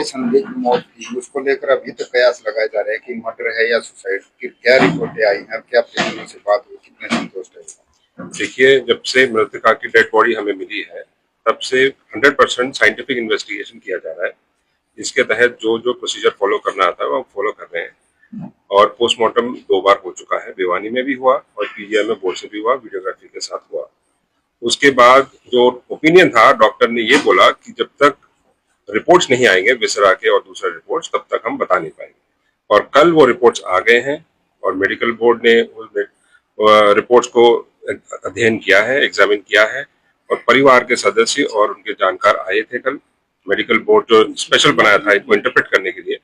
ये संदिग्ध मौत थी उसको लेकर अभी तक कयास लगाए जा रहे हैं कि मर्डर है या सुसाइड की क्या रिपोर्टें आई हैं, क्या परिजनों से बात हुई, कितने संतुष्ट है? देखिए, जब से मृतका की डेड बॉडी हमें मिली है तब से 100% साइंटिफिक इन्वेस्टिगेशन किया जा रहा है। इसके तहत जो जो प्रोसीजर फॉलो करना आता है वो हम फॉलो कर रहे हैं। और पोस्टमार्टम 2 बार हो चुका है, भिवानी में भी हुआ और पीजीआई में बोर्ड से भी हुआ, वीडियोग्राफी के साथ हुआ। उसके बाद जो ओपिनियन था, डॉक्टर ने ये बोला कि जब तक रिपोर्ट्स नहीं आएंगे विसरा के और दूसरे रिपोर्ट्स, तब तक हम बता नहीं पाएंगे। और कल वो रिपोर्ट्स आ गए हैं और मेडिकल बोर्ड ने रिपोर्ट्स को अध्ययन किया है, एग्जामिन किया है और परिवार के सदस्य और उनके जानकार आए थे कल। मेडिकल बोर्ड जो स्पेशल बनाया था इनको इंटरप्रेट करने के लिए,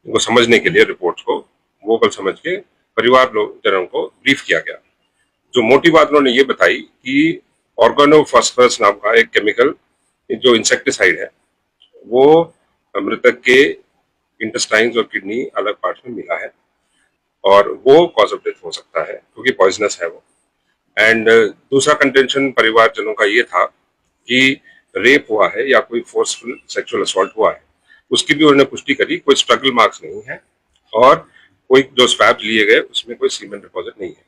इनको समझने के लिए रिपोर्ट्स को, वो कल समझ के परिवार जनों को ब्रीफ किया गया। जो मोटी बात उन्होंने ये बताई कि ऑर्गेनोफॉस्फरस नाम का एक केमिकल जो इंसेक्टिसाइड है वो मृतक के इंटेस्टाइन्स और किडनी अलग पार्ट्स में मिला है और वो कॉज ऑफ डेथ हो सकता है क्योंकि पॉइजनस है वो। एंड दूसरा कंटेंशन परिवारजनों का ये था कि रेप हुआ है या कोई फोर्सफुल सेक्सुअल असॉल्ट हुआ है, उसकी भी उन्होंने पुष्टि करी। कोई स्ट्रगल मार्क्स नहीं है और कोई जो स्वैब लिए गए उसमें कोई सीमेंट डिपॉजिट नहीं है,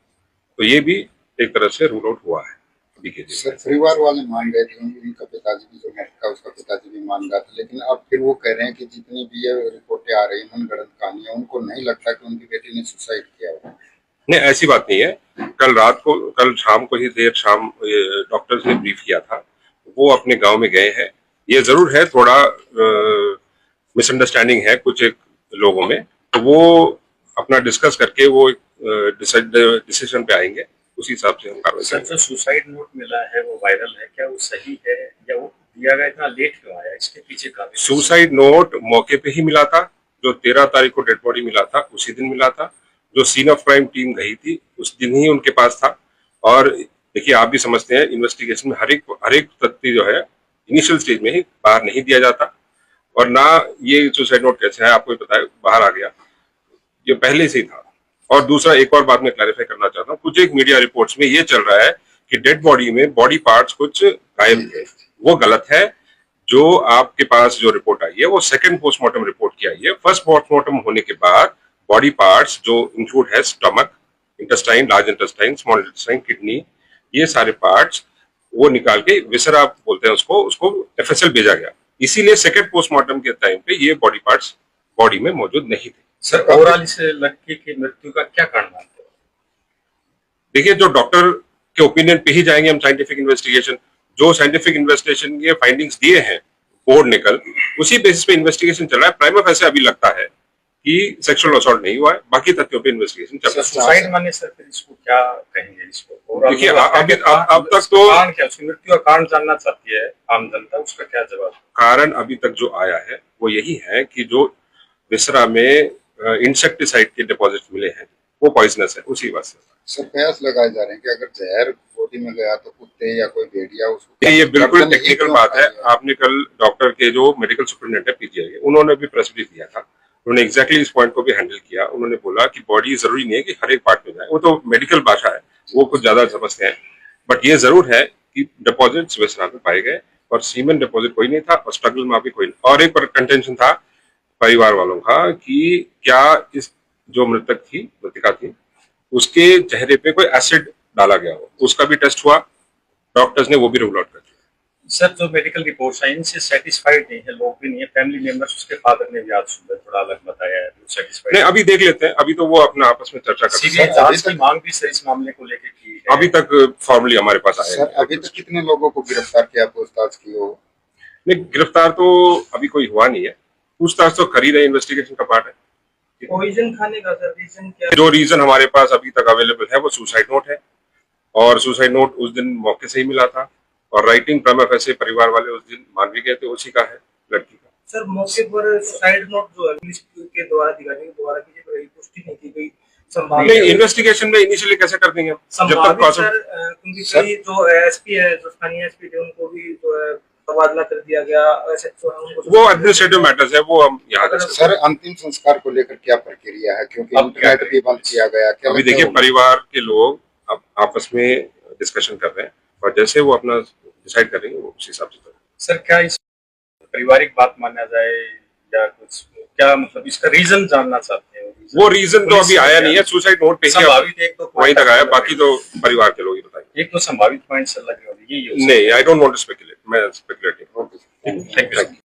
तो ये भी एक तरह से रूल आउट हुआ है। सर, परिवार वाले मान गए थे, उनका पिताजी भी जो मृतक उसका पिताजी भी मान रहा था, लेकिन अब फिर वो कह रहे हैं कि जितनी भी ये रिपोर्टें आ रही हैं मनगढ़ंत कहानियां, उनको नहीं लगता कि उनकी बेटी ने सुसाइड किया होगा। नहीं, ऐसी बात नहीं है। कल शाम को ही देर शाम डॉक्टर्स ने ब्रीफ किया था, वो अपने गांव में गए हैं। ये जरूर है थोड़ा मिसअंडरस्टैंडिंग है कुछ एक लोगों में, तो वो अपना डिस्कस करके वो डिसीजन पे आएंगे, उसी हिसाब से हम कार्रवाई करेंगे। जो सुसाइड नोट मिला है वो वायरल है, क्या वो सही है या वो दिया गया इतना लेट क्यों आया, इसके पीछे का? सुसाइड नोट मौके पे ही मिला था, जो 13 तारीख को डेड बॉडी मिला था उसी दिन मिला था। जो सीन ऑफ क्राइम टीम गई थी उस दिन ही उनके पास था। और देखिए, आप भी समझते हैं इन्वेस्टिगेशन में हर एक तथ्य जो है इनिशियल स्टेज में ही बाहर नहीं दिया जाता, और ना ये सुसाइड नोट कैसे है आपको बताया बाहर आ गया, ये पहले से ही था। और दूसरा एक और बात मैं क्लैरिफाई करना चाहता हूँ, कुछ एक मीडिया रिपोर्ट्स में ये चल रहा है कि डेड बॉडी में बॉडी पार्ट्स कुछ गायब थे, वो गलत है। जो आपके पास जो रिपोर्ट आई है वो सेकंड पोस्टमार्टम रिपोर्ट की आई है। फर्स्ट पोस्टमार्टम होने के बाद बॉडी पार्ट्स जो इंक्लूड है stomach, intestine, large intestine, small intestine, kidney, ये सारे पार्ट्स वो निकाल के विसरा बोलते हैं उसको एफएसएल भेजा गया। इसीलिए सेकंड पोस्टमार्टम के टाइम पे ये बॉडी पार्ट्स बॉडी में मौजूद नहीं थे। सर, ओवरऑल इस लड़की की मृत्यु का क्या कारण मानते हो? देखिए, जो डॉक्टर के ओपिनियन पे ही जाएंगे हम। साइंटिफिक इन्वेस्टिगेशन, जो साइंटिफिक इन्वेस्टिगेशन के फाइंडिंग्स दिए हैं बोर्ड ने कल, उसी बेसिस पे इन्वेस्टिगेशन चल रहा है। प्राइमा फेसी अभी लगता है कि सेक्सुअल असॉल्ट नहीं हुआ है, बाकी तथ्यों पे इन्वेस्टिगेशन चल रहा है। सुसाइड माने सर, फिर इसको क्या कहेंगे? इसको देखिए, अब तक तो कारण क्या, उसकी मृत्यु का कारण जानना चाहती है आम जनता, उसका क्या जवाब? कारण अभी तक जो आया है वो यही है कि जो विसरा में इंसेक्टिसाइड के डिपॉजिट मिले हैं वो पॉइजनस है, उसी वजह से। सर, कयास लगाए जा रहे हैं कि अगर जहर बॉडी में गया तो कुत्ते या कोई भेड़िया उसको। ये बिल्कुल टेक्निकल बात है। आपने कल डॉक्टर के जो मेडिकल सुपरिटेंडेंट है पीजीआई, उन्होंने भी प्रेस रिलीज दिया था, उन्होंने एग्जैक्टली इस पॉइंट को भी हैंडल किया। उन्होंने बोला कि बॉडी जरूरी नहीं है कि हर एक पार्ट में जाए, वो तो मेडिकल भाषा है, वो कुछ ज्यादा समझते हैं, बट ये जरूर है कि डिपॉजिट्स विसरा में पाए गए और सीमेंट डिपॉजिट कोई नहीं था और स्ट्रगल में भी कोई नहीं। और एक कंटेंशन था परिवार वालों का कि क्या इस जो मृतिका थी उसके चेहरे पे कोई एसिड डाला गया हो, उसका भी टेस्ट हुआ, डॉक्टर्स ने वो भी रूल आउट कर दिया। सर, जो मेडिकल रिपोर्ट्स आई इनसे सेटिस्फाइड नहीं है लोग, भी नहीं है, फैमिली मेंबर्स, उसके फादर ने भी आज सुबह थोड़ा अलग बताया है, सेटिस्फाइड नहीं। अभी देख लेते हैं, अभी तो वो अपना आपस में चर्चा करते हैं। जांच की मांग भी सर इस मामले को लेकर की है। अभी तक फॉर्मली हमारे पास आया सर, अभी तक कितने लोगों को गिरफ्तार किया, पूछताछ की हो? नहीं, गिरफ्तार तो अभी कोई हुआ नहीं है, पूछताछ तो कर ही रहे, इन्वेस्टिगेशन का पार्ट है। पॉइजन खाने का सर रीजन क्या? जो रीजन हमारे पास अभी तक अवेलेबल है वो सुसाइड नोट है, और सुसाइड नोट उस दिन मौके से ही मिला था, और राइटिंग प्राइमा फेसी परिवार वाले उस दिन मान भी गए थे उसी का है, लड़की का। सर, मौके पर सुसाइड नोट जो है पुलिस के द्वारा अधिकारी के द्वारा की पुष्टि नहीं की गई। नहीं, इन्वेस्टिगेशन में इनिशियली कैसे कर देंगे जब तक सर, क्योंकि जो एसपी है, जो स्थानीय एसपी थे, उनको भी जो है तबादला कर दिया गया, वो एडमिनिस्ट्रेटिव मैटर्स है, वो हम यहाँ। सर, अंतिम संस्कार को लेकर क्या प्रक्रिया है, क्योंकि इंटरनेट भी बंद किया गया? अभी देखिए, परिवार के लोग अब आपस में डिस्कशन कर रहे हैं और जैसे वो अपना डिसाइड करेंगे वो उस हिसाब से करेंगे। सर, क्या इस पारिवारिक बात माना जाए क्या कुछ, क्या मतलब इसका रीजन जानना चाहते हैं? वो रीजन तो अभी आया नहीं है, सुसाइड नोट पे ही संभावित एक तो वहीं तक आया, बाकी तो परिवार के लोग ही बताएंगे। एक तो संभावित पॉइंट लग रहे हो, यही हो सकता है। नहीं, I don't want to speculate, मैं स्पेकुलेट नहीं। Thank you.